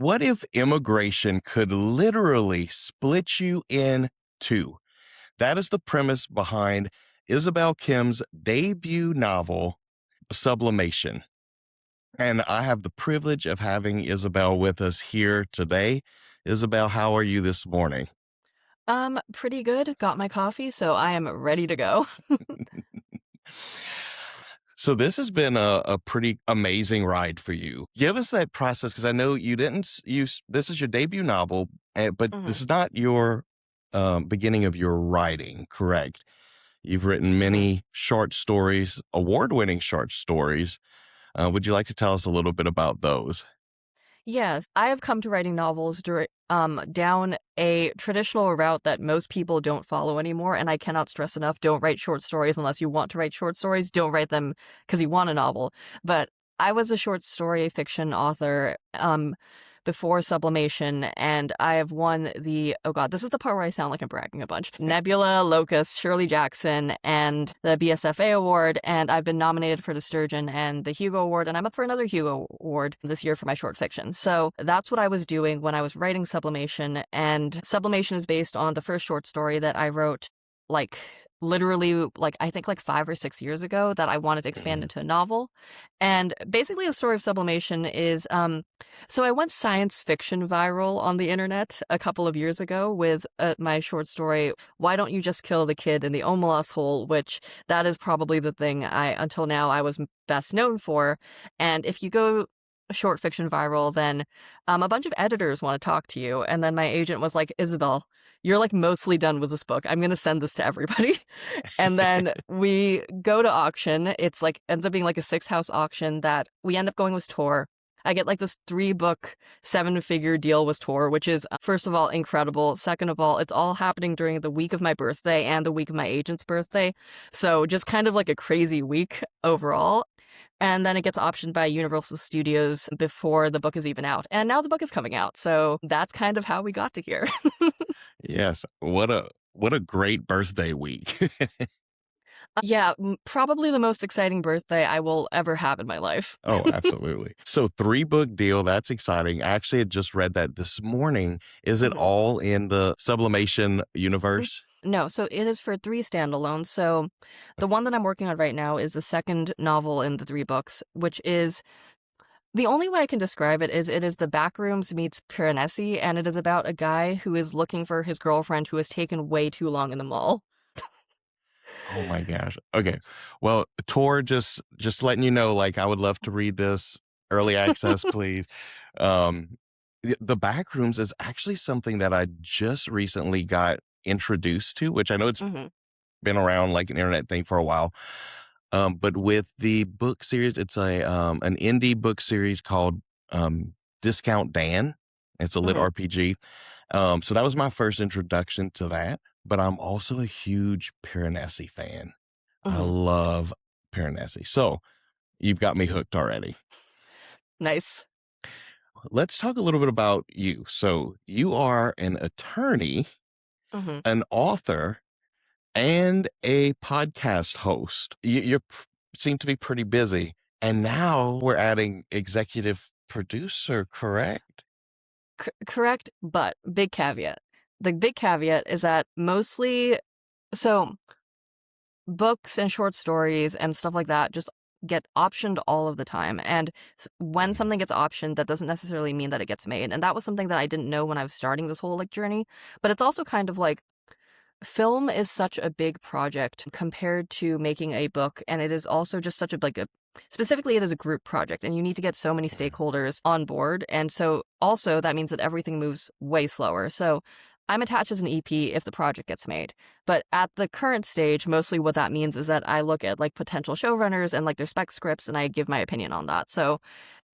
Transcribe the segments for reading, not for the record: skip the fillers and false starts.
What if immigration could literally split you in two? That is the premise behind Isabel Kim's debut novel, Sublimation. And I have the privilege of having Isabel with us here today. Isabel, how are you this morning? Pretty good. Got my coffee, so I am ready to go. So this has been a pretty amazing ride for you. Give us that process because I know you didn't use this is your debut novel, but hmm this is not your beginning of your writing, correct? You've written hmm many short stories, award-winning short stories. Would you like to tell us a little bit about those? Yes, I have come to writing novels down a traditional route that most people don't follow anymore, and I cannot stress enough, don't write short stories unless you want to write short stories. Don't write them because you want a novel. But I was a short story fiction author before Sublimation, and I have won oh god, this is the part where I sound like I'm bragging a bunch. Nebula, Locust, Shirley Jackson, and the BSFA Award, and I've been nominated for the Sturgeon and the Hugo Award, and I'm up for another Hugo Award this year for my short fiction. So that's what I was doing when I was writing Sublimation, and Sublimation is based on the first short story that I wrote, like, literally, like, I think like 5 or 6 years ago, that I wanted to expand Mhm. into a novel. And basically the story of Sublimation is so I went science fiction viral on the internet a couple of years ago with my short story, Why Don't You Just Kill the Kid in the Omelas Hole, which that is probably the thing until now, I was best known for. And if you go short fiction viral, then a bunch of editors want to talk to you. And then my agent was like, Isabel, you're like mostly done with this book. I'm going to send this to everybody. And then we go to auction. It's like ends up being like a 6-house auction that we end up going with Tor. I get like this 3-book, 7-figure deal with Tor, which is, first of all, incredible. Second of all, it's all happening during the week of my birthday and the week of my agent's birthday. So just kind of like a crazy week overall. And then it gets optioned by Universal Studios before the book is even out. And now the book is coming out. So that's kind of how we got to here. Yes, what a great birthday week. Yeah, probably the most exciting birthday I will ever have in my life. Oh, absolutely. So 3-book deal, that's exciting. I actually had just read that this morning. Is it Mhm. all in the Sublimation Mm, universe? No, so it is for 3 standalones. So the one that I'm working on right now is the second novel in the 3 books, which is the only way I can describe it is the Backrooms meets Piranesi, and it is about a guy who is looking for his girlfriend who has taken way too long in the mall. Oh my gosh. Okay. Well, Tor, just letting you know, like I would love to read this early access, please. The back rooms is actually something that I just recently got introduced to, which I know it's hmm been around like an internet thing for a while. But with the book series, it's a an indie book series called Discount Dan. It's a lit hmm RPG. So that was my first introduction to that. But I'm also a huge Piranesi fan. I hmm love Piranesi. So you've got me hooked already. Nice. Let's talk a little bit about you. So you are an attorney, hmm an author, and a podcast host. Seem to be pretty busy. And now we're adding executive producer, correct? Correct, but big caveat. The big caveat is that mostly, so books and short stories and stuff like that just get optioned all of the time. And when Mhm. something gets optioned, that doesn't necessarily mean that it gets made. And that was something that I didn't know when I was starting this whole like journey. But it's also kind of like film is such a big project compared to making a book, and it is also just such a like a specifically it is a group project, and you need to get so many stakeholders on board, and so also that means that everything moves way slower. So I'm attached as an EP if the project gets made, but at the current stage, mostly what that means is that I look at like potential showrunners and like their spec scripts, and I give my opinion on that. So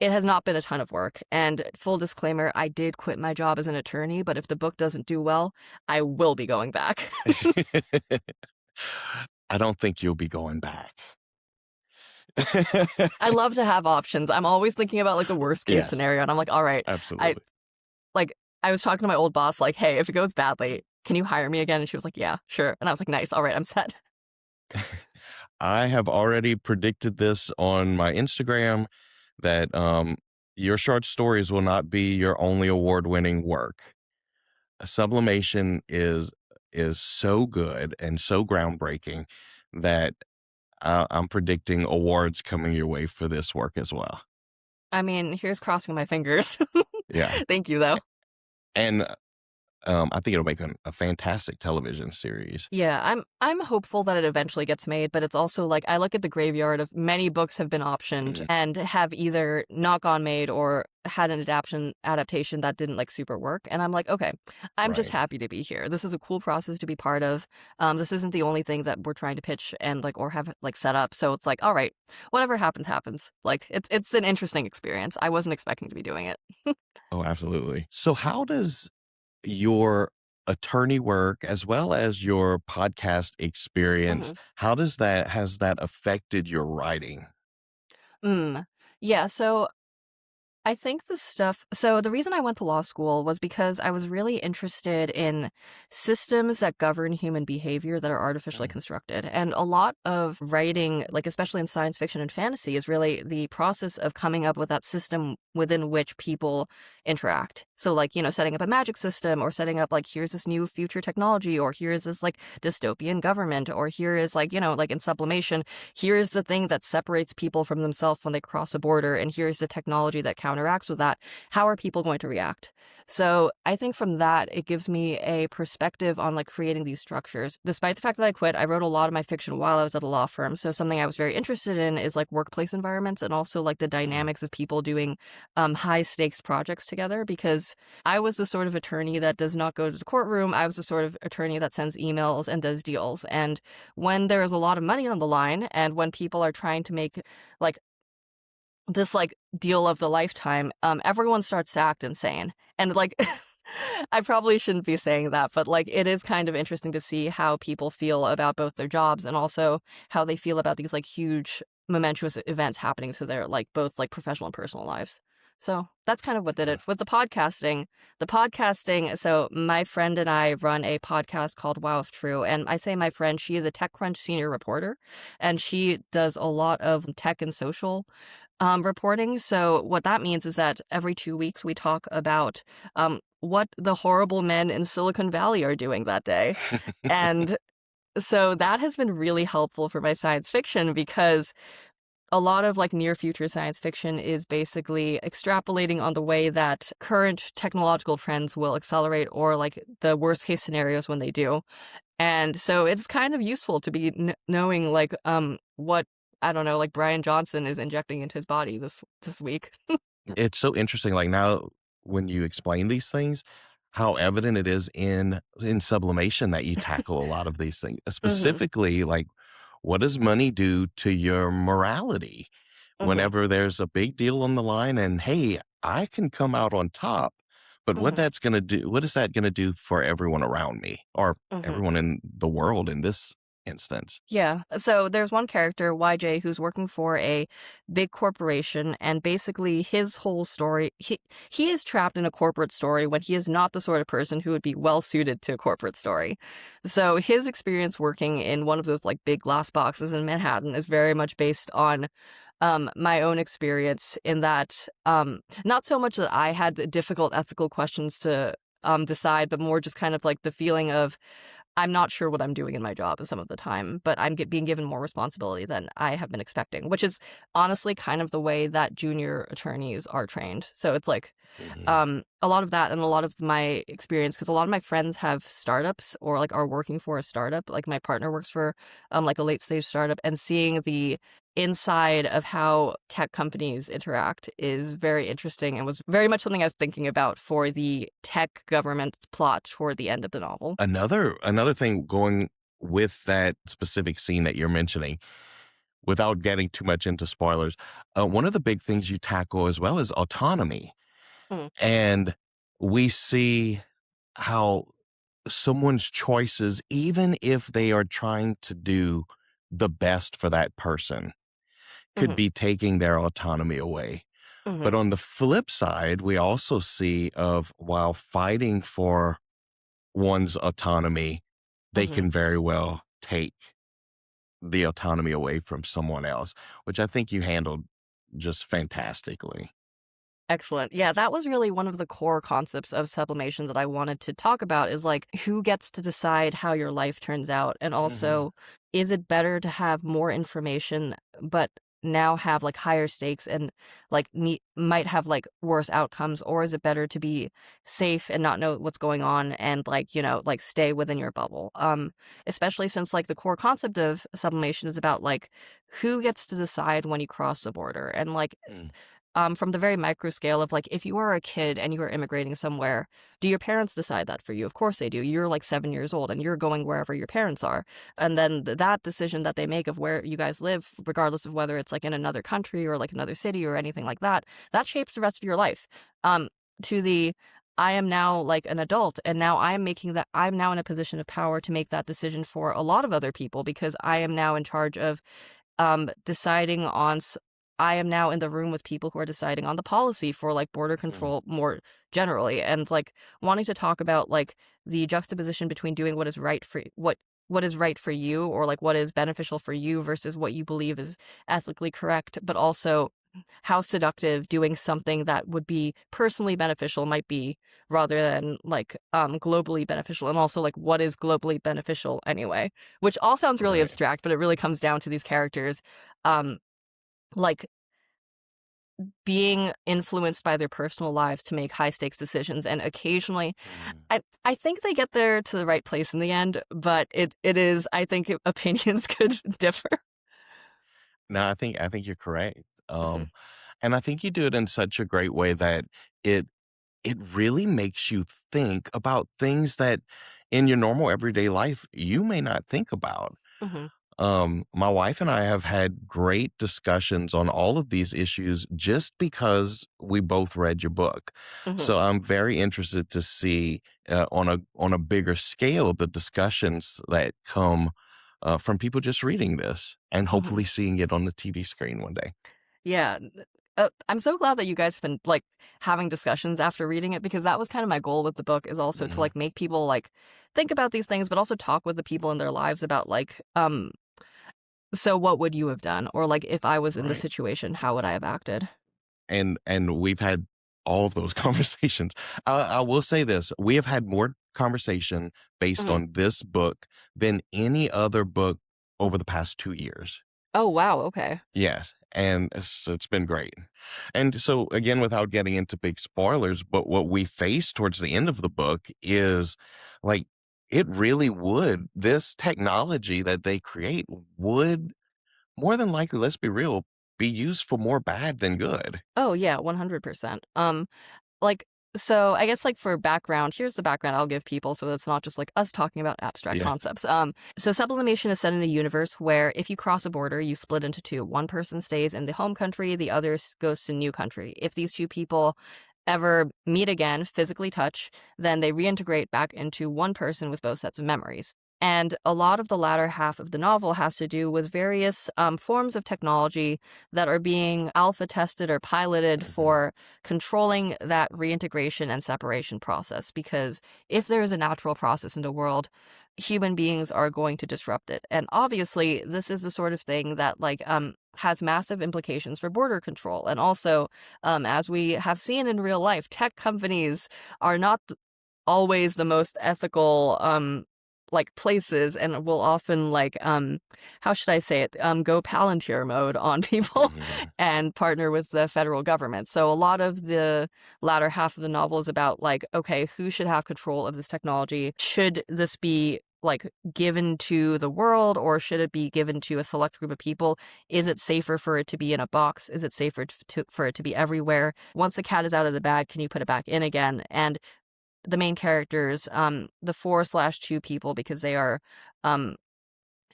it has not been a ton of work. And full disclaimer, I did quit my job as an attorney, but if the book doesn't do well, I will be going back. I don't think you'll be going back. I love to have options. I'm always thinking about like the worst case Yes, scenario. And I'm like, all right, I absolutely. like, I was talking to my old boss, like, hey, if it goes badly, can you hire me again? And she was like, yeah, sure. And I was like, nice. All right, I'm set. I have already predicted this on my Instagram that Your short stories will not be your only award-winning work. Sublimation is so good and so groundbreaking that I'm predicting awards coming your way for this work as well. I mean, here's crossing my fingers. Yeah, Thank you, though. and I think it'll make a fantastic television series. Yeah, I'm hopeful that it eventually gets made, but it's also like I look at the graveyard of many books have been optioned Mhm. and have either not gone made or had an adaptation that didn't like super work. And I'm like, okay, I'm just Right. happy to be here. This is a cool process to be part of. This isn't the only thing that we're trying to pitch and like or have like set up. So it's like, all right, whatever happens, happens. Like it's an interesting experience. I wasn't expecting to be doing it. Oh, absolutely. So how does your attorney work as well as your podcast experience, Mhm. how does that has that affected your writing? Mm. Yeah, so I think the reason I went to law school was because I was really interested in systems that govern human behavior that are artificially Mm, constructed. And a lot of writing, like especially in science fiction and fantasy, is really the process of coming up with that system within which people interact. So like, setting up a magic system or setting up like here's this new future technology or here's this like dystopian government or here is like, like in sublimation, here's the thing that separates people from themselves when they cross a border and here's the technology that counteracts with that. How are people going to react? So I think from that it gives me a perspective on like creating these structures. Despite the fact that I quit, I wrote a lot of my fiction while I was at a law firm. So something I was very interested in is like workplace environments and also like the mm. dynamics of people doing high stakes projects together because I was the sort of attorney that does not go to the courtroom. I was the sort of attorney that sends emails and does deals. And when there is a lot of money on the line and when people are trying to make like this like deal of the lifetime, everyone starts to act insane. And like I probably shouldn't be saying that, but like it is kind of interesting to see how people feel about both their jobs and also how they feel about these like huge momentous events happening to their like both like professional and personal lives. So that's kind of what did it. With the podcasting, so my friend and I run a podcast called Wow If True. And I say my friend, she is a TechCrunch senior reporter and she does a lot of tech and social reporting. So what that means is that every 2 weeks we talk about what the horrible men in Silicon Valley are doing that day. And so that has been really helpful for my science fiction because a lot of like near future science fiction is basically extrapolating on the way that current technological trends will accelerate or like the worst case scenarios when they do. And so it's kind of useful to be knowing like what I don't know like Brian Johnson is injecting into his body this week. It's so interesting, like, now when you explain these things, how evident it is in sublimation that you tackle a lot of these things. Mhm. Specifically, like, what does money do to your morality Mhm. whenever there's a big deal on the line and, "Hey, I can come out on top," but Mhm. what is that gonna do for everyone around me or Mhm. everyone in the world in this instance? Yeah. So there's one character, YJ, who's working for a big corporation, and basically his whole story, he is trapped in a corporate story when he is not the sort of person who would be well suited to a corporate story. So his experience working in one of those like big glass boxes in Manhattan is very much based on my own experience in that not so much that I had the difficult ethical questions to decide, but more just kind of like the feeling of I'm not sure what I'm doing in my job some of the time, but I'm being given more responsibility than I have been expecting, which is honestly kind of the way that junior attorneys are trained. So it's like Mhm. a lot of that and a lot of my experience, because a lot of my friends have startups or like are working for a startup. Like my partner works for like a late stage startup, and seeing the inside of how tech companies interact is very interesting and was very much something I was thinking about for the tech government plot toward the end of the novel. Another thing going with that specific scene that you're mentioning, without getting too much into spoilers, one of the big things you tackle as well is autonomy. Mm, And we see how someone's choices, even if they are trying to do the best for that person, could mhm, be taking their autonomy away. But mhm, on the flip side, we also see of while fighting for one's autonomy, they mhm. can very well take the autonomy away from someone else, which I think you handled just fantastically. Excellent. Yeah, that was really one of the core concepts of sublimation that I wanted to talk about is like who gets to decide how your life turns out? And Hmm. also, is it better to have more information, but now have like higher stakes and like might have like worse outcomes? Or is it better to be safe and not know what's going on and like, like stay within your bubble? Especially since like the core concept of sublimation is about like who gets to decide when you cross the border and like Mm. from the very micro scale of like if you are a kid and you are immigrating somewhere, do your parents decide that for you? Of course they do. You're like 7 years old and you're going wherever your parents are. And then that decision that they make of where you guys live, regardless of whether it's like in another country or like another city or anything like that, that shapes the rest of your life. To the I am now like an adult and now I'm now in a position of power to make that decision for a lot of other people because I am now in charge of deciding on I am now in the room with people who are deciding on the policy for like border Mm. control more generally and like wanting to talk about like the juxtaposition between doing what is right for what is right for you or like what is beneficial for you versus what you believe is ethically correct, but also how seductive doing something that would be personally beneficial might be rather than like globally beneficial, and also like what is globally beneficial anyway, which all sounds really Right. abstract, but it really comes down to these characters um like being influenced by their personal lives to make high stakes decisions, and occasionally Mm. I think they get there to the right place in the end, but it is I think opinions could differ. No, I think you're correct. Mhm, And I think you do it in such a great way that it it really makes you think about things that in your normal everyday life you may not think about. mhm, My wife and I have had great discussions on all of these issues just because we both read your book. mhm, So I'm very interested to see on a bigger scale the discussions that come from people just reading this and mhm. hopefully seeing it on the TV screen one day. Yeah, I'm so glad that you guys have been like having discussions after reading it because that was kind of my goal with the book is also to Mhm. like make people like think about these things, but also talk with the people in their lives about like so what would you have done, or like if I was in the Right. situation, how would I have acted? And we've had all of those conversations. I will say this: we have had more conversation based Mhm. on this book than any other book over the past 2 years. Oh wow, okay. Yes, and it's been great. And so, again, without getting into big spoilers, but what we face towards the end of the book is like it really would. This technology that they create would more than likely, let's be real, be used for more bad than good. Oh yeah, 100%. Like, so I guess like for background, here's the background I'll give people so it's not just like us talking about abstract Yeah. concepts. So sublimation is set in a universe where if you cross a border, you split into two. One person stays in the home country, the other goes to new country. If these two people ever meet again, physically touch, then they reintegrate back into one person with both sets of memories. And a lot of the latter half of the novel has to do with various forms of technology that are being alpha tested or piloted Mhm. for controlling that reintegration and separation process. Because if there is a natural process in the world, human beings are going to disrupt it. And obviously, this is the sort of thing that has massive implications for border control. And also, as we have seen in real life, tech companies are not always the most ethical like places and will often like how should I say it, go Palantir mode on people Mhm. and partner with the federal government. So a lot of the latter half of the novel is about like, okay, who should have control of this technology? Should this be like given to the world or should it be given to a select group of people? Is it safer for it to be in a box? Is it safer for it to be everywhere? Once the cat is out of the bag, can you put it back in again? And the main characters, the 4/2 people, because they are,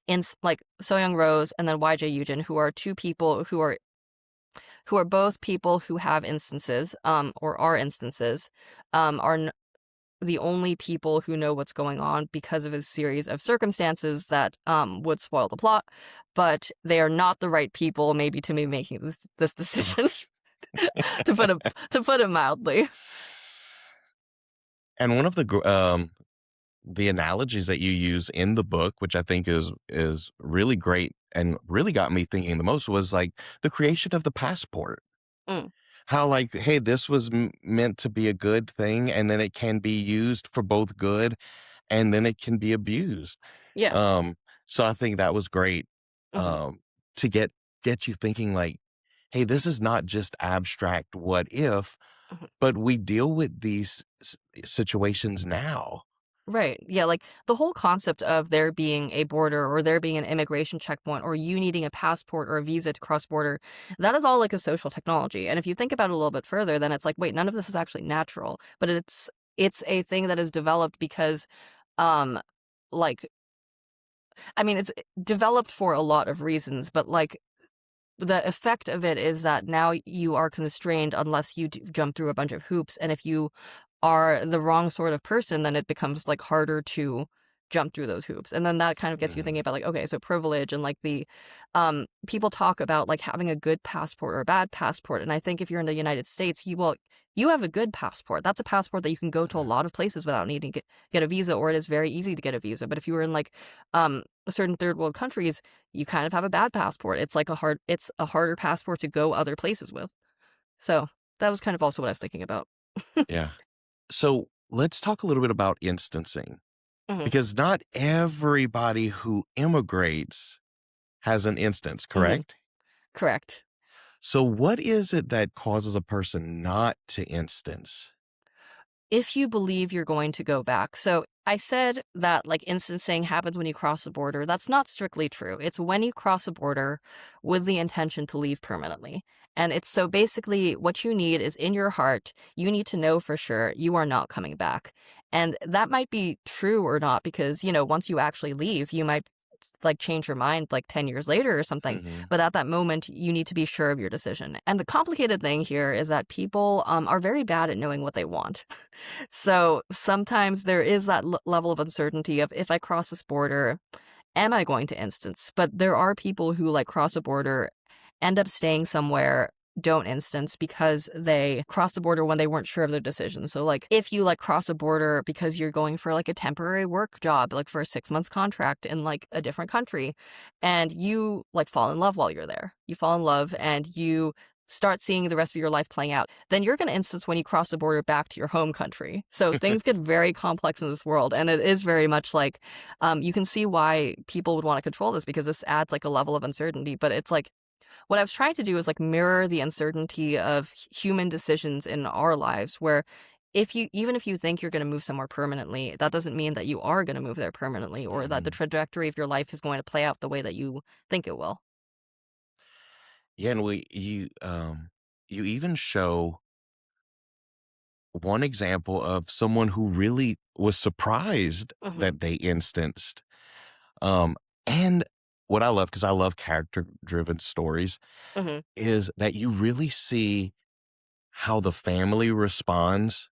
in like Soyoung Rose and then YJ Eugen, who are two people who are both people who have instances, or are instances, are the only people who know what's going on because of a series of circumstances that would spoil the plot, but they are not the right people, maybe, to be making this decision, to put it mildly. And one of the analogies that you use in the book, which I think is really great and really got me thinking the most, was like the creation of the passport. Mm. How, like, hey, this was meant to be a good thing, and then it can be used for both good, and then it can be abused. Yeah. Um, so I think that was great, Hmm. um, to get you thinking like, hey, this is not just abstract what if, but we deal with these situations now. Right. Yeah. Like the whole concept of there being a border or there being an immigration checkpoint or you needing a passport or a visa to cross border, that is all like a social technology. And if you think about it a little bit further, then it's like, wait, none of this is actually natural, but it's a thing that is developed because um like I mean it's developed for a lot of reasons, but like the effect of it is that now you are constrained unless you jump through a bunch of hoops. And if you are the wrong sort of person, then it becomes like harder to jump through those hoops. And then that kind of gets you thinking Mhm. about like, okay, so privilege and like the people talk about like having a good passport or a bad passport. And I think if you're in the United States, you have a good passport. That's a passport that you can go to a lot of places without needing to get a visa, or it is very easy to get a visa. But if you were in like certain third world countries, you kind of have a bad passport. It's a harder passport to go other places with. So that was kind of also what I was thinking about. Yeah. So let's talk a little bit about instancing, Hmm. because not everybody who immigrates has an instance, Hmm. correct? Correct. So what is it that causes a person not to instance? If you believe you're going to go back. So I said that like instancing happens when you cross the border. That's not strictly true. It's when you cross a border with the intention to leave permanently. And it's so basically what you need is in your heart, you need to know for sure you are not coming back. And that might be true or not because, once you actually leave, you might like change your mind like 10 years later or something. Mhm. But at that moment, you need to be sure of your decision. And the complicated thing here is that people are very bad at knowing what they want. So sometimes there is that level of uncertainty of if I cross this border, am I going to instance? But there are people who like cross a border, end up staying somewhere, don't instance because they crossed the border when they weren't sure of their decision. So like if you like cross a border because you're going for like a temporary work job, like for a 6 months contract in like a different country, and you like fall in love while you're there. You fall in love and you start seeing the rest of your life playing out, then you're going to instance when you cross the border back to your home country. So things get very complex in this world. And it is very much like you can see why people would want to control this because this adds like a level of uncertainty. But it's like what I was trying to do is like mirror the uncertainty of human decisions in our lives, where even if you think you're going to move somewhere permanently, that doesn't mean that you are going to move there permanently or that the Mhm. trajectory of your life is going to play out the way that you think it will. Yeah, and you even show one example of someone who really was surprised Hmm. that they instanced. Um, and what I love, because I love character-driven stories, Hmm. is that you really see how the family responds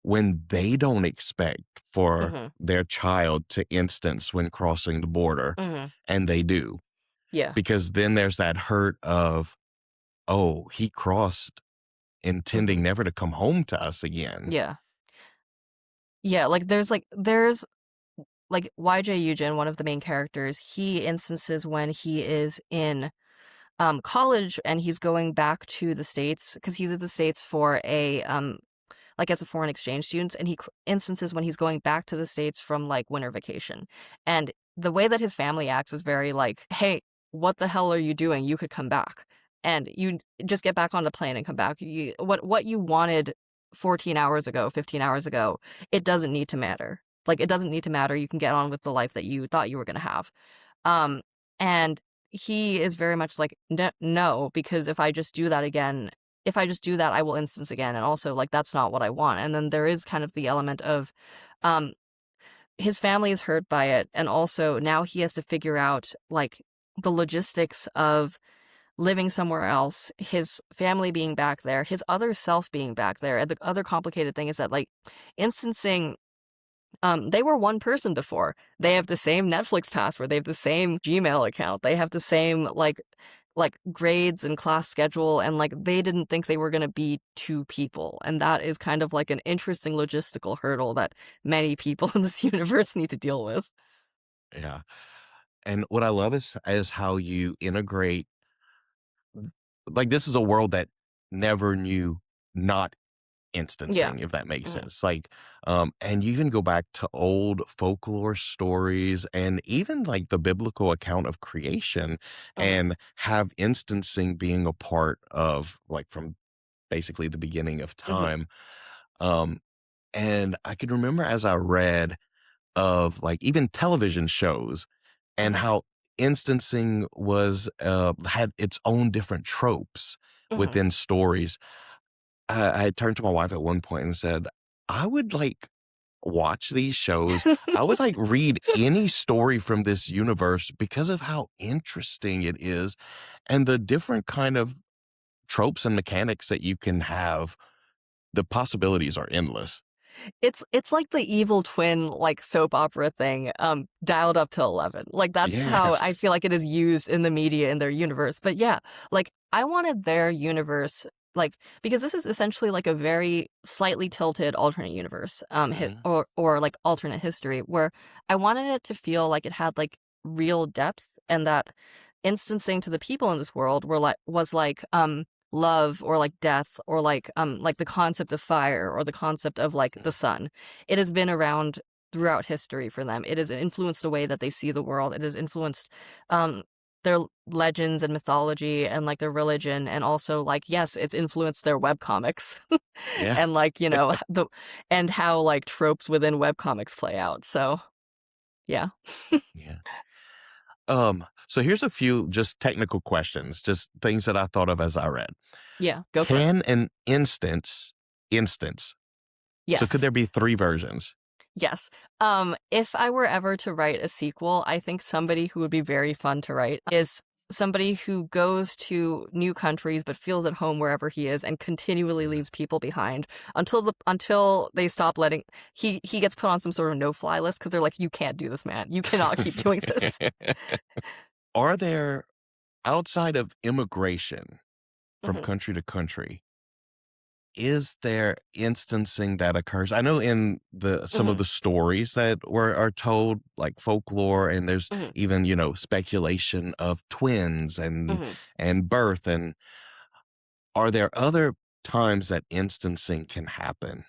when they don't expect for Hmm. their child to instance when crossing the border, Hmm. and they do. Yeah. Because then there's that hurt of, "Oh, he crossed Hmm. intending never to come home to us again." Yeah. Yeah. Like YJ Eugen, one of the main characters, he instances when he is in college and he's going back to the States because he's in the States for a like as a foreign exchange student, and instances when he's going back to the States from like winter vacation. And the way that his family acts is very like, hey, what the hell are you doing? You could come back. And you just get back on the plane and come back. What you wanted 14 hours ago, 15 hours ago, it doesn't need to matter. Like it doesn't need to matter. You can get on with the life that you thought you were gonna have. Um, and he is very much like, no, because if I just do that, I will instance again. And also, like, that's not what I want. And then there is kind of the element of um, his family is hurt by it. And also, now he has to figure out, like, the logistics of living somewhere else, his family being back there, his other self being back there. And the other complicated thing is that, like, instancing they were one person before. They have the same Netflix password, they have the same Gmail account, they have the same, like, grades and class schedule, and, like, they didn't think they were gonna be 2 people, and that is kind of, like, an interesting logistical hurdle that many people in this universe need to deal with. Yeah, and what I love is how you integrate, like, this is a world that never knew not Yeah. instancing, if that makes Mhm. sense. Like, and you even go back to old folklore stories and even like the biblical account of creation Mhm. and have instancing being a part of like from basically the beginning of Mhm. time. Um, and I can remember as I read of like even television shows and Mhm. how instancing was had its own different tropes Mhm. within stories. I turned to my wife at one point and said, I would like watch these shows. I would like read any story from this universe because of how interesting it is and the different kind of tropes and mechanics that you can have. The possibilities are endless. It's like the evil twin, like, soap opera thing, dialed up to 11. Like, that's how Yes. I feel like it is used in the media in their universe. But yeah, like, I wanted their universe, like, because this is essentially like a very slightly tilted alternate universe, Mhm. or like alternate history, where I wanted it to feel like it had like real depth, and that instancing to the people in this world was like love, or like death, or like the concept of fire, or the concept of like the Mhm. sun. It has been around throughout history for them. It has influenced the way that they see the world. It has influenced um their legends and mythology, and like their religion, and also like, yes, it's influenced their webcomics. Yeah. And like, the and how like tropes within webcomics play out. So yeah. Yeah. So here's a few just technical questions, just things that I thought of as I read. Yeah, go for it. Can an instance, so could Yes. there be three versions? Yes. If I were ever to write a sequel, I think somebody who would be very fun to write is somebody who goes to new countries but feels at home wherever he is, and continually Mhm. leaves people behind until they stop letting he gets put on some sort of no-fly list, because they're like, you can't do this, man. You cannot keep doing this. Are there, outside of immigration from Hmm. country to country, is there instancing that occurs? I know in the some of Hmm. the stories that are told, like folklore, and there's Hmm. even, speculation of twins Hmm. and birth. And are there other times that instancing can happen?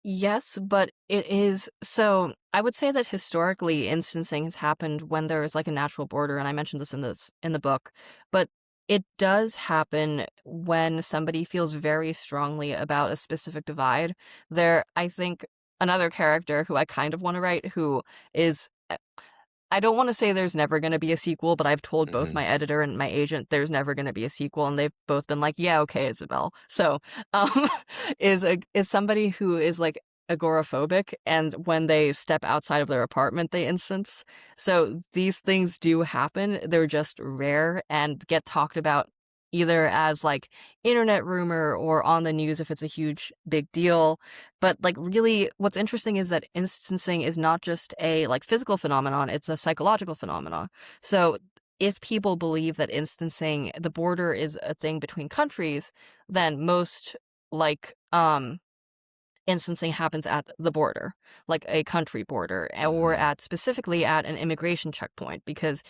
Yes, but it is so I would say that historically instancing has happened when there is like a natural border, and I mentioned this in the book, but it does happen when somebody feels very strongly about a specific divide. I think another character who I kind of want to write, who is I don't wanna say there's never gonna be a sequel, but I've told both Mhm. my editor and my agent there's never gonna be a sequel, and they've both been like, "Yeah, okay, Isabel." So, um, is somebody who is, like, agoraphobic, and when they step outside of their apartment, they instance. So these things do happen, they're just rare and get talked about either as, like, internet rumor or on the news if it's a huge, big deal. But, like, really, what's interesting is that instancing is not just a, like, physical phenomenon, it's a psychological phenomenon. So, if people believe that instancing the border is a thing between countries, then most, like, instancing happens at the border, like a country border, or Mhm. at specifically at an immigration checkpoint, because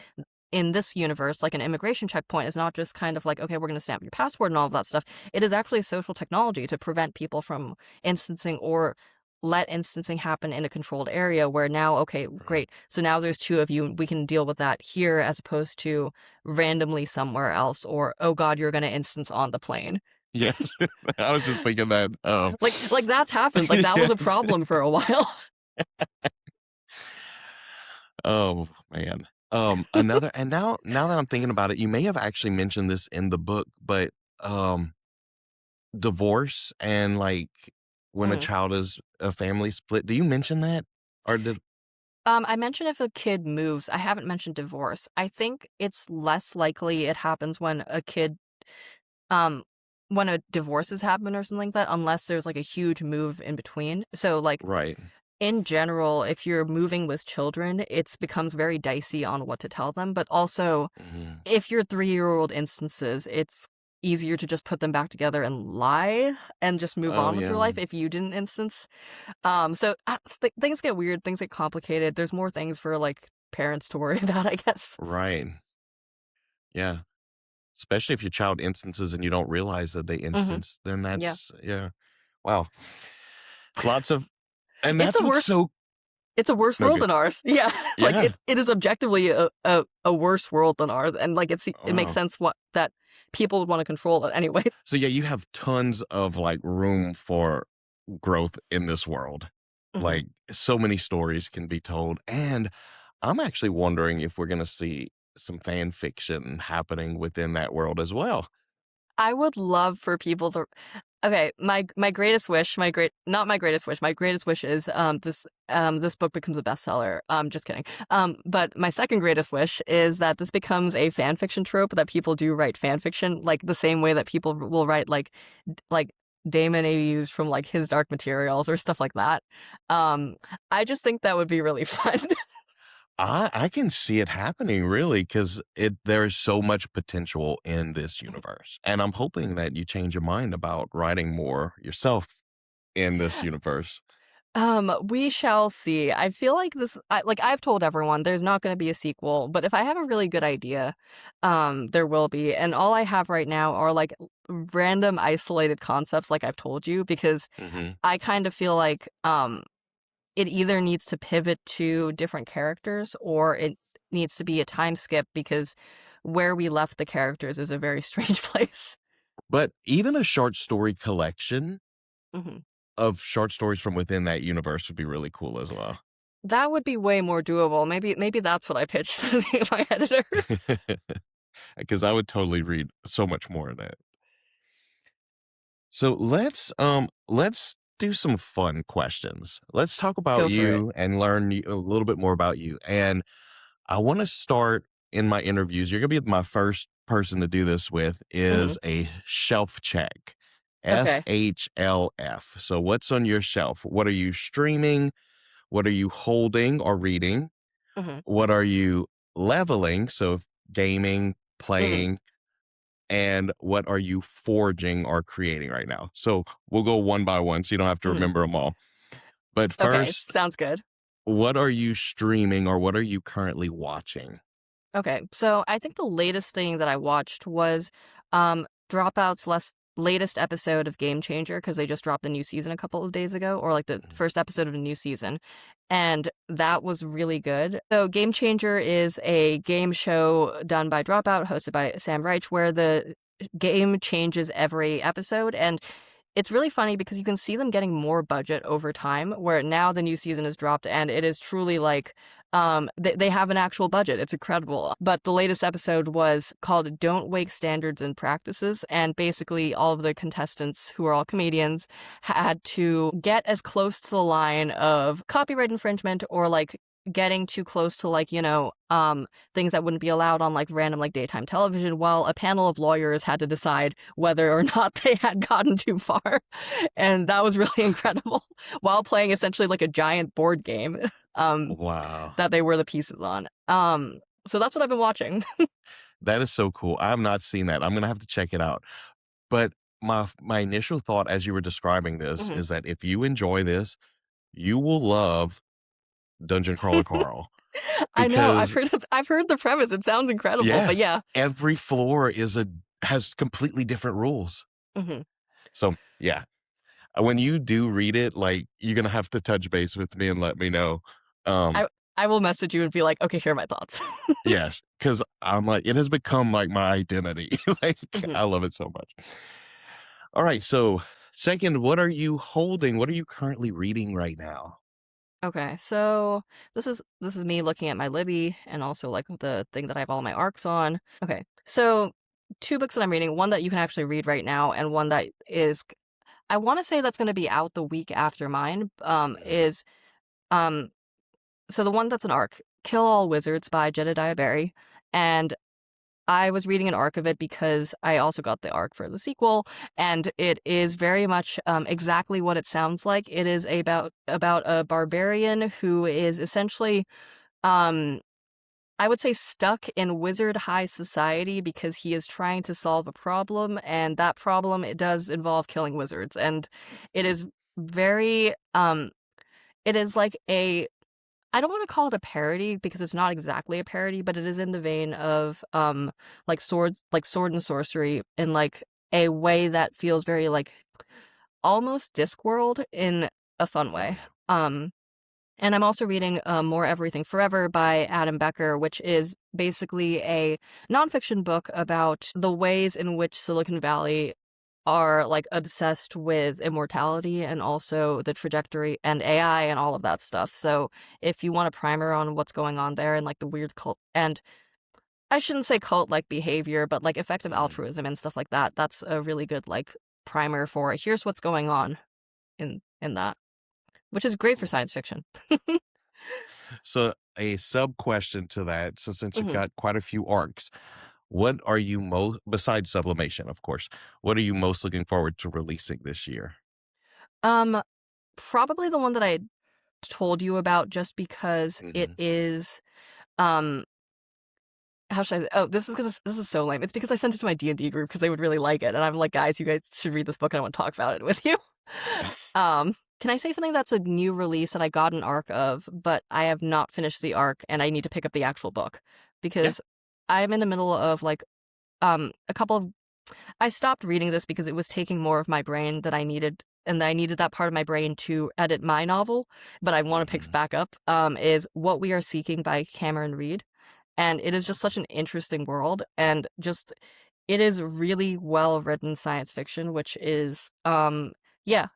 in this universe, like, an immigration checkpoint is not just kind of like, okay, we're going to stamp your passport and all of that stuff. It is actually a social technology to prevent people from instancing, or let instancing happen in a controlled area where now, okay, Right. great. So now there's two of you. We can deal with that here as opposed to randomly somewhere else, or, oh God, you're going to instance on the plane. Yes. I was just thinking that, Like that's happened. Like that was a yes. problem for a while. Oh, man. Another, and now that I'm thinking about it, you may have actually mentioned this in the book, but, um, divorce and, like, when a Mhm. child is a family split, do you mention that? Or did I mentioned if a kid moves. I haven't mentioned divorce. I think it's less likely it happens um, when a divorce has happened or something like that, unless there's like a huge move in between. So, like, right. in general, if you're moving with children, it's becomes very dicey on what to tell them. But also, Mhm. if you're 3-year-old instances, it's easier to just put them back together and lie and just move Oh, on with your yeah. life if you didn't instance. So things get weird, things get complicated. There's more things for like parents to worry about, I guess. Right. Yeah. especially if your child instances and you don't realize that they Hmm. instance, then Yeah. that's, yeah. Wow. Lots of, and It's that's a what's worse so, it's a worse no world good. than ours. Yeah. Like Yeah. it is objectively a worse world than ours. And like it makes Wow. sense what that people would want to control it anyway. So yeah, you have tons of like room for growth in this world. Hmm. Like so many stories can be told. And I'm actually wondering if we're going to see some fan fiction happening within that world as well. I would love for people to. Okay, my greatest wish, my great not my greatest wish, my greatest wish is this book becomes a bestseller. Just kidding. But my second greatest wish is that this becomes a fan fiction trope that people do write fan fiction like the same way that people will write like Damon AUs from like his Dark Materials or stuff like that. Um, I just think that would be really fun. I can see it happening really because there is so much potential in this universe. And I'm hoping that you change your mind about writing more yourself in this universe. We shall see. I feel like like I've told everyone there's not going to be a sequel, but if I have a really good idea, there will be. And all I have right now are like random isolated concepts, like I've told you, because Hmm. I kind of feel like, it either needs to pivot to different characters or it needs to be a time skip because where we left the characters is a very strange place. But even a short story collection Hmm. of short stories from within that universe would be really cool as well. That would be way more doable. Maybe that's what I pitched to my editor. Because I would totally read so much more of that. So let's do some fun questions. Let's talk about Go for it. you and learn a little bit more about you. And I want to start in my interviews. You're gonna be my first person to do this with Hmm. is a shelf check. Okay. SHLF. So what's on your shelf? What are you streaming? What are you holding or reading? Hmm. What are you leveling? So gaming, Hmm. playing, and what are you forging or creating right now? So we'll go one by one so you don't have to Hmm. remember them all. But Okay, first, sounds good. what are you streaming or what are you currently watching? Okay, so I think the latest thing that I watched was Dropout's latest episode of Game Changer because they just dropped the new season a couple of days ago, or like the Mhm. first episode of the new season, and that was really good. So Game Changer is a game show done by Dropout, hosted by Sam Reich, where the game changes every episode, and it's really funny because you can see them getting more budget over time, where now the new season is dropped and it is truly like they have an actual budget. It's incredible. But the latest episode was called Don't Wake Standards and Practices. And basically, all of the contestants, who are all comedians, had to get as close to the line of copyright infringement or like getting too close to like, things that wouldn't be allowed on like random like daytime television, while a panel of lawyers had to decide whether or not they had gotten too far. And that was really incredible while playing essentially like a giant board game. Um, Wow. that they were the pieces on. So that's what I've been watching. That is so cool. I have not seen that. I'm gonna have to check it out. But my initial thought as you were describing this Mhm. is that if you enjoy this, you will love Dungeon Crawler Carl I know. I've because heard. I've heard the premise. It sounds incredible. But yes, yeah. every floor has completely different rules. Hmm. So yeah, when you do read it, like you're gonna have to touch base with me and let me know. Um, I I will message you and be like, okay, here are my thoughts. yes, because I'm like it has become like my identity. Like Hmm. I love it so much. All right, so second, what are you holding? What are you currently reading right now? Okay, so this is me looking at my Libby and also like the thing that I have all my arcs on. Okay, so two books that I'm reading. One that you can actually read right now, and one that is I want to say that's going to be out the week after mine. Is um So the one that's an arc, Kill All Wizards by Jedediah Barry, and I was reading an arc of it because I also got the arc for the sequel, and it is very much exactly what it sounds like. It is about a barbarian who is essentially, um, I would say, stuck in wizard high society because he is trying to solve a problem, and that problem it does involve killing wizards, and it is very it is like a I don't want to call it a parody because it's not exactly a parody, but it is in the vein of like sword and sorcery in like a way that feels very like almost Discworld in a fun way. Oh, Um and I'm also reading More Everything Forever by Adam Becker, which is basically a nonfiction book about the ways in which Silicon Valley are like obsessed with immortality and also the trajectory and AI and all of that stuff. So if you want a primer on what's going on there and like the weird cult and I shouldn't say cult like behavior, but like effective mhm. altruism and stuff like that, that's a really good like primer for here's what's going on in that, which is great for Cool. science fiction. So a sub question to that. So since you've Mhm. got quite a few arcs, what are you most besides Sublimation, of course, what are you most looking forward to releasing this year? Um, Probably the one that I told you about just because it Hmm. is, um how should I this is so lame. It's because I sent it to my D&D group because they would really like it, and I'm like, "Guys, you guys should read this book, and I wanna talk about it with you." Can I say something that's a new release that I got an arc of, but I have not finished the arc, and I need to pick up the actual book? Yeah. Because I'm in the middle of, like, a couple of I stopped reading this because it was taking more of my brain that I needed, and I needed that part of my brain to edit my novel, but I wanna pick it Hmm. back up, is What We Are Seeking by Cameron Reed, and it is just such Okay. an interesting world, and just it is really well-written science fiction, which is, yeah,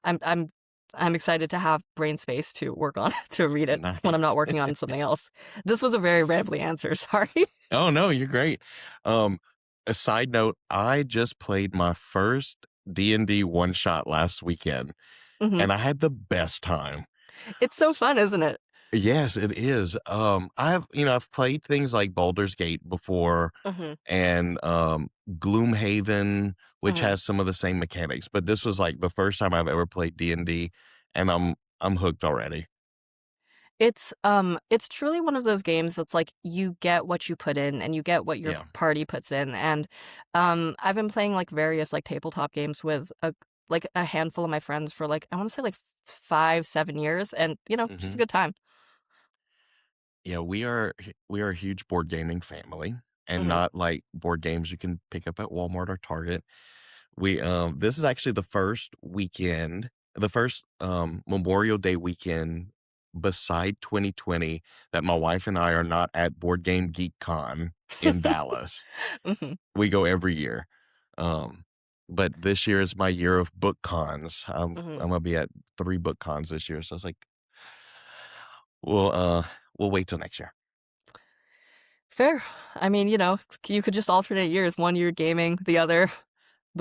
I'm excited to have brain space to work on to read it when I'm not Nice. working on something else. This was a very rambly answer, sorry. Oh no, you're great. Um, a side note, I just played my first D&D one shot last weekend, Mhm. and I had the best time. It's so fun, isn't it? Yes, it is. I've played things like Baldur's Gate before Mhm, and Gloomhaven, which mhm. has some of the same mechanics, but this was like the first time I've ever played D&D, and I'm hooked already. It's truly one of those games that's like you get what you put in and you get what your Yeah. party puts in, and, I've been playing, like, various, like, tabletop games with a handful of my friends for, like, I wanna say, like, 5, 7 years, and, just a Mhm. good time. Yeah, we are a huge board gaming family, and Mhm. not like board games you can pick up at Walmart or Target. We this is actually the first Memorial Day weekend beside 2020 that my wife and I are not at Board Game Geek Con in Dallas. Mhm, We go every year. Um but this year is my year of book cons. mhm. I'm gonna be at 3 book cons this year. So it's like we'll we'll wait till next year. Fair. I mean, you could just alternate years, 1 year gaming, the other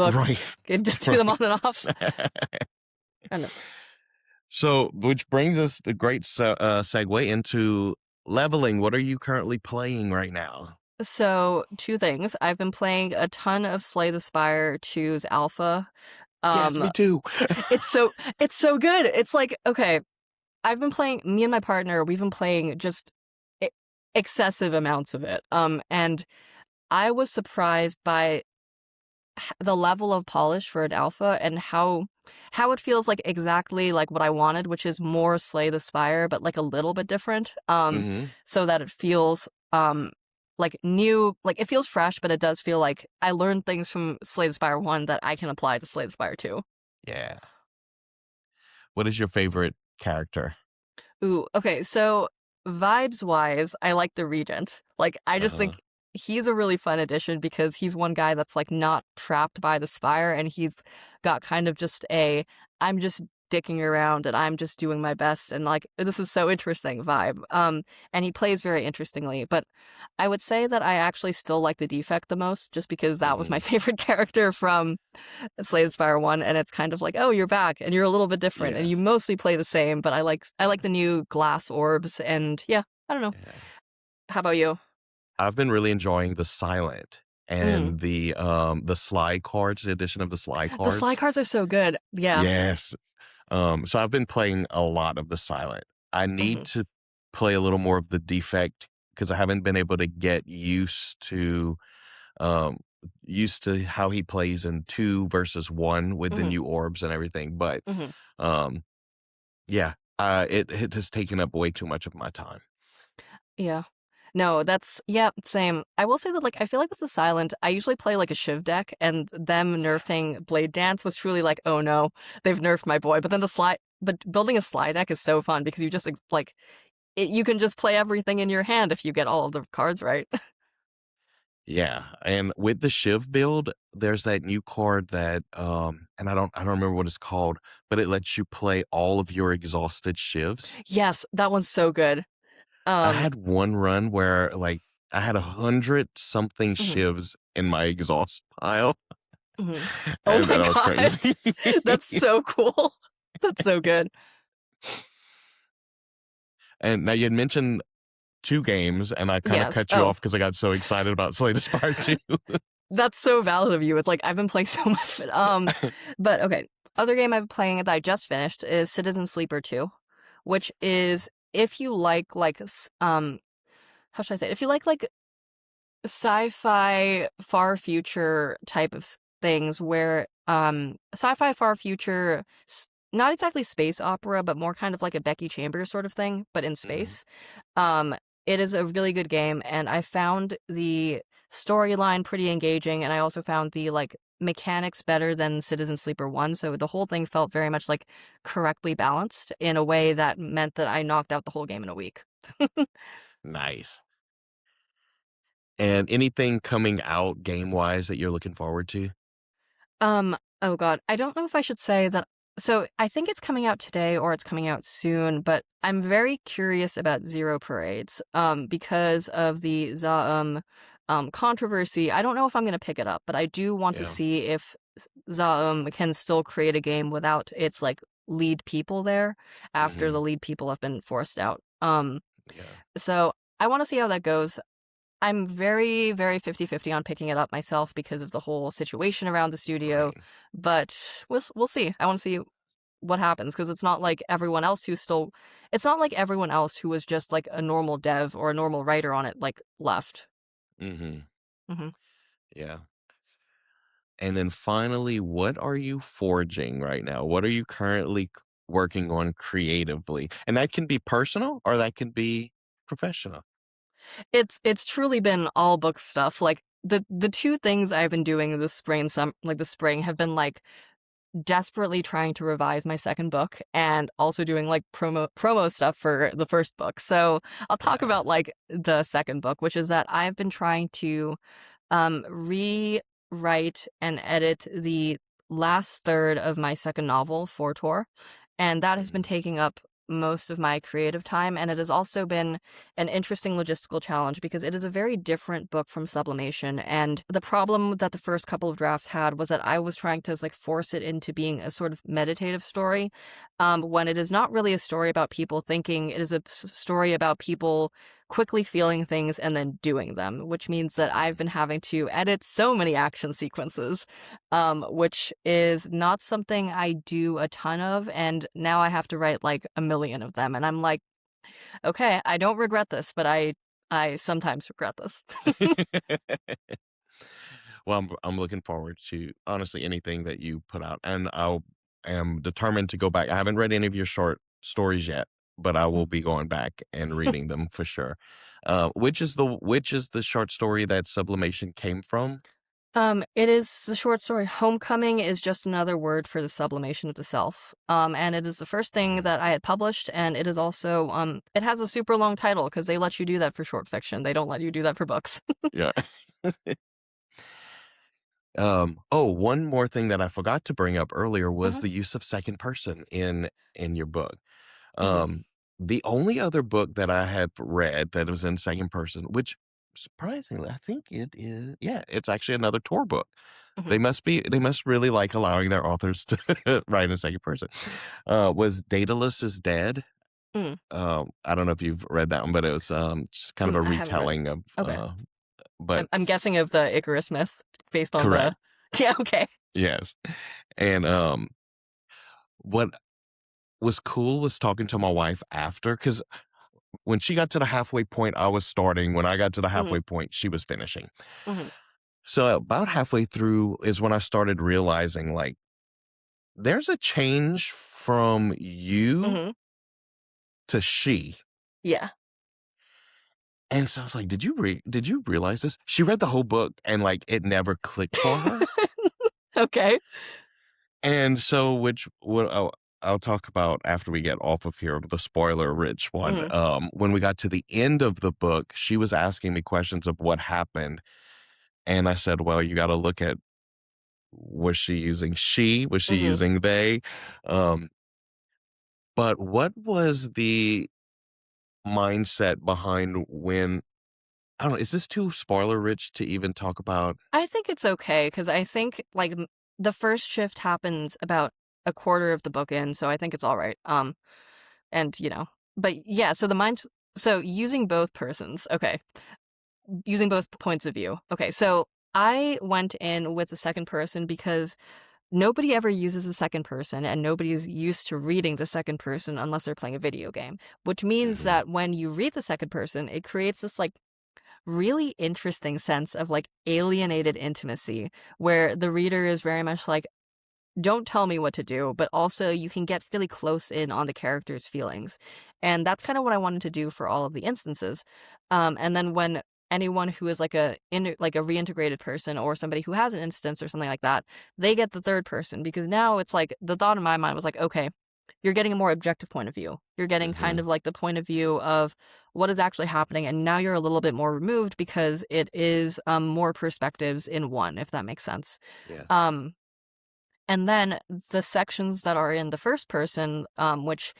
Right. books, and just do them on Right. and off. I know. So, which brings us the great segue into leveling. What are you currently playing right now? So, 2 things. I've been playing a ton of Slay the Spire 2's alpha. Yes, Um, me too. it's so good. It's like, okay, I've been playing me and my partner, we've been playing just e excessive amounts of it. And I was surprised by the level of polish for an alpha and how it feels like exactly like what I wanted, which is more Slay the Spire, but like a little bit different. Hmm. So that it feels like new, like it feels fresh, but it does feel like I learned things from Slay the Spire 1 that I can apply to Slay the Spire 2. Yeah. What is your favorite character? Ooh, okay, so vibes wise, I like the Regent. Like, I just Uh-huh. think he's a really fun addition because he's one guy that's like not trapped by the Spire and he's got kind of just I'm just dicking around and I'm just doing my best and like this is so interesting vibe. And he plays very interestingly, but I would say that I actually still like the Defect the most just because that was my Hmm. favorite character from Slay the Spire 1, and it's kind of like, "Oh, you're back, and you're a little bit different, and you Yes. mostly play the same, but I like the new glass orbs, and yeah, I don't know. Yeah. How about you?" I've been really enjoying the silent Mhm. and the slide cards, the addition of the slide The slide cards. cards are so good. Yeah. Yes. So I've been playing a lot of the silent. I need Mhm. to play a little more of the defect because I haven't been able to get um used to how he plays in 2 versus 1 with the Mhm. new orbs and everything. But Mhm. um yeah, it has taken up way too much of my time. Yeah. No, that's yeah, same. I will say that like I feel like this is silent. I usually play like a Shiv deck, and them nerfing Blade Dance was truly like, oh no, they've nerfed my boy. But then but building a slide deck is so fun because you just like you can just play everything in your hand if you get all of the cards right. Yeah, and with the Shiv build, there's that new card that and I don't remember what it's called, but it lets you play all of your exhausted Shivs. Yes, that one's so good. I Um, had one run where like I had 100 something mhm, Shivs in my exhaust pile, mhm. Oh and my that was god, crazy. that's so cool. That's so good. And now you had mentioned 2 games, and I kinda Yes. cut you Oh, off because I got so excited about Slay the Spire 2. that's so valid of you. It's like I've been playing so much of it. But okay. Other game I've been playing that I just finished is Citizen Sleeper 2, which is if you like how should I say it? If you like sci-fi far future type of things where sci-fi far future not exactly space opera but more kind of like a Becky Chambers sort of thing but in Mhm. space. um it is a really good game, and I found the storyline pretty engaging, and I also found the like mechanics better than Citizen Sleeper 1, so the whole thing felt very much like correctly balanced in a way that meant that I knocked out the whole game in a week. Nice. And anything coming out game-wise that you're looking forward to? Oh god, I don't know if I should say that. So I think it's coming out today or it's coming out soon, but I'm very curious about Zero Parades, because of the Zaum, controversy. I don't know if I'm gonna pick it up, but I do want to Yeah. see if Zaum can still create a game without its, like, lead people there after the Mhm. lead people have been forced out. Yeah. So I wanna see how that goes. I'm very, very 50-50 on picking it up myself because of the whole situation around the studio, Right. but we'll see. I wanna see what happens because it's not like everyone else who's still it's not like everyone else who was just, like, a normal dev or a normal writer on it, like, left. Mhm. Mhm. Yeah. And then finally, what are you forging right now? What are you currently working on creatively? And that can be personal or that can be professional. It's truly been all book stuff, like, the 2 things I've been doing this spring this spring have been, like, desperately trying to revise my second book and also doing like promo stuff for the first book. So I'll talk Yeah. about like the second book, which is that I've been trying to rewrite and edit the last third of my second novel, For Tor, and that has been Mhm. taking up most of my creative time, and it has also been an interesting logistical challenge because it is a very different book from Sublimation, and the problem that the first couple of drafts had was that I was trying to like force it into being a sort of meditative story, when it is not really a story about people thinking. It is a story about people quickly feeling things and then doing them, which means that I've been having to edit so many action sequences, which is not something I do a ton of. And now I have to write like a million of them. And I'm like, okay, I don't regret this, but I sometimes regret this. Well, I'm looking forward to honestly anything that you put out, and am determined to go back. I haven't read any of your short stories yet, but I will be going back and reading them for sure. Which is the short story that Sublimation came from? It is the short story Homecoming is just another word for the sublimation of the self. And it is the first thing Mhm. that I had published, and it is also it has a super long title because they let you do that for short fiction. They don't let you do that for books. Yeah. Oh, one more thing that I forgot to bring up earlier was Mhm, the use of second person in your book. mhm, Um, the only other book that I have read that was in second person, which surprisingly, I think it is, yeah, it's actually another Tor book. mhm, They must really like allowing their authors to write in second person. Was Daedalus is Dead? mm, I don't know if you've read that one, but it was just kind of a I haven't read it. retelling of, Okay. but I'm guessing of the Icarus myth based on correct. the Yeah, okay. Yes. And what was cool was talking to my wife after because when she got to the halfway point, I was starting. When I got to the Mhm, halfway point, she was finishing. mhm, So about halfway through is when I started realizing like there's a change from you mhm. to she. Yeah. And so I was like, did you realize this? She read the whole book and like it never clicked for her. Okay. And so, which what I'll talk about after we get off of here, the spoiler rich one. Mhm. When we got to the end of the book, she was asking me questions of what happened. And I said, well, you got to look at, was she using she? Was she Mhm. using they? Um, but what was the mindset behind when, I don't know, is this too spoiler rich to even talk about? I think it's okay because I think, like, the first shift happens about a quarter of the book in, so I think it's alright, and, but yeah, so using both persons, okay. Using both points of view. Okay, so I went in with the second person because nobody ever uses the second person and nobody's used to reading the second person unless they're playing a video game, which means Mhm. that when you read the second person, it creates this like really interesting sense of like alienated intimacy where the reader is very much like, don't tell me what to do, but also you can get really close in on the character's feelings. And that's kind of what I wanted to do for all of the instances. And then when anyone who is like like a reintegrated person or somebody who has an instance or something like that, they get the third person because now it's like the thought in my mind was like, okay, you're getting a more objective point of view. You're getting kind Mhm. of like the point of view of what is actually happening, and now you're a little bit more removed because it is more perspectives in one, if that makes sense. Yes. Um, and then the sections that are in the first person, which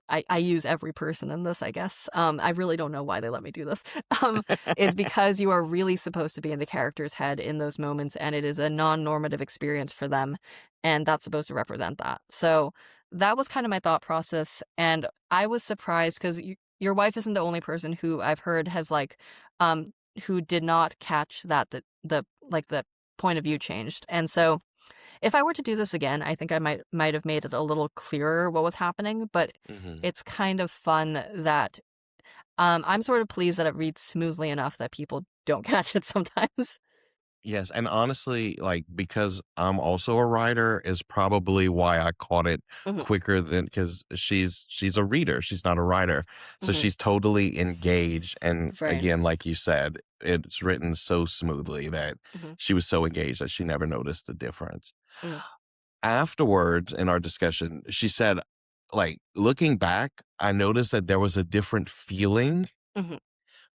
I use every person in this, I guess. I really don't know why they let me do this. Um, is because you are really supposed to be in the character's head in those moments, and it is a non-normative experience for them, and that's supposed to represent that. So that was kind of my thought process, and I was surprised because your wife isn't the only person who I've heard has like, who did not catch that the point of view changed, and so if I were to do this again, I think I might have made it a little clearer what was happening, but Mhm. it's kind of fun that I'm sort of pleased that it reads smoothly enough that people don't catch it sometimes. Yes, and honestly, like, because I'm also a writer is probably why I caught it Mhm, quicker than, because she's a reader, she's not a writer. So mhm, she's totally engaged, and right. again, like you said, it's written so smoothly that Mhm, she was so engaged that she never noticed the difference. mhm, Afterwards in our discussion, she said, like, looking back, I noticed that there was a different feeling, mhm,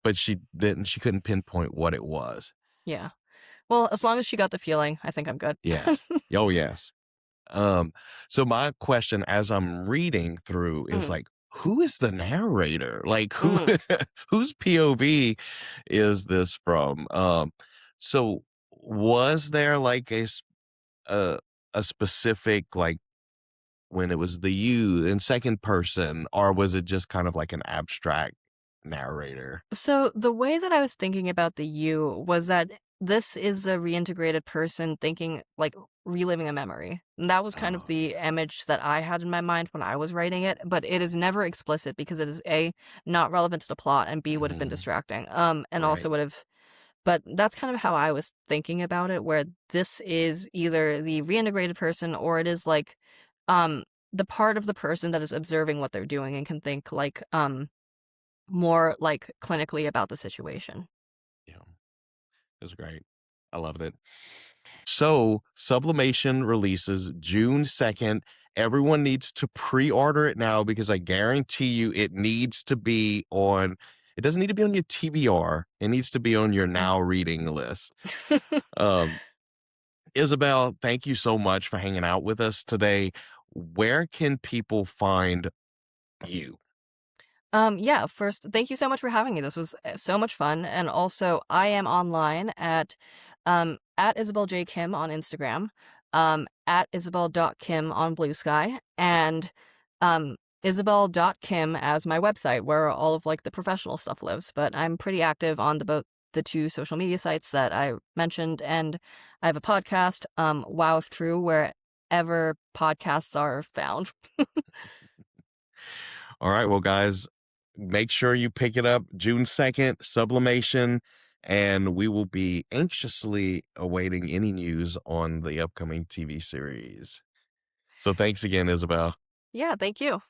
but she couldn't pinpoint what it was. yeah. Well, as long as she got the feeling, I think I'm good. Yes. Oh, yes. Um, so my question as I'm reading through is Mhm, like, who is the narrator? Like who mhm. whose POV is this from? So was there like a, a specific, like, when it was the you in second person, or was it just kind of like an abstract narrator? So the way that I was thinking about the you was that this is a reintegrated person thinking like reliving a memory. And that was kind of Oh, the image that I had in my mind when I was writing it, but it is never explicit because it is A, not relevant to the plot, and B, would have been hmm, distracting. And also right. would have, but that's kind of how I was thinking about it, where this is either the reintegrated person or it is like um the part of the person that is observing what they're doing and can think like more, like, clinically about the situation. Yeah, it was great. I loved it. So, Sublimation releases June 2nd. Everyone needs to pre-order it now because I guarantee you it needs to be on, it doesn't need to be on your TBR. It needs to be on your Mm. now reading list. Um, Isabel, thank you so much for hanging out with us today. Where can people find you? Yeah, first, thank you so much for having me. This was so much fun, and also, I am online at Isabel J. Kim on Instagram, at Isabel.Kim on Blue Sky, and Isabel.Kim as my website where all of like the professional stuff lives. But I'm pretty active on the two social media sites that I mentioned, and I have a podcast, Wow If True, wherever podcasts are found. All right, well, guys, make sure you pick it up June 2nd, Sublimation, and we will be anxiously awaiting any news on the upcoming TV series. So thanks again, Isabel. Yeah, thank you.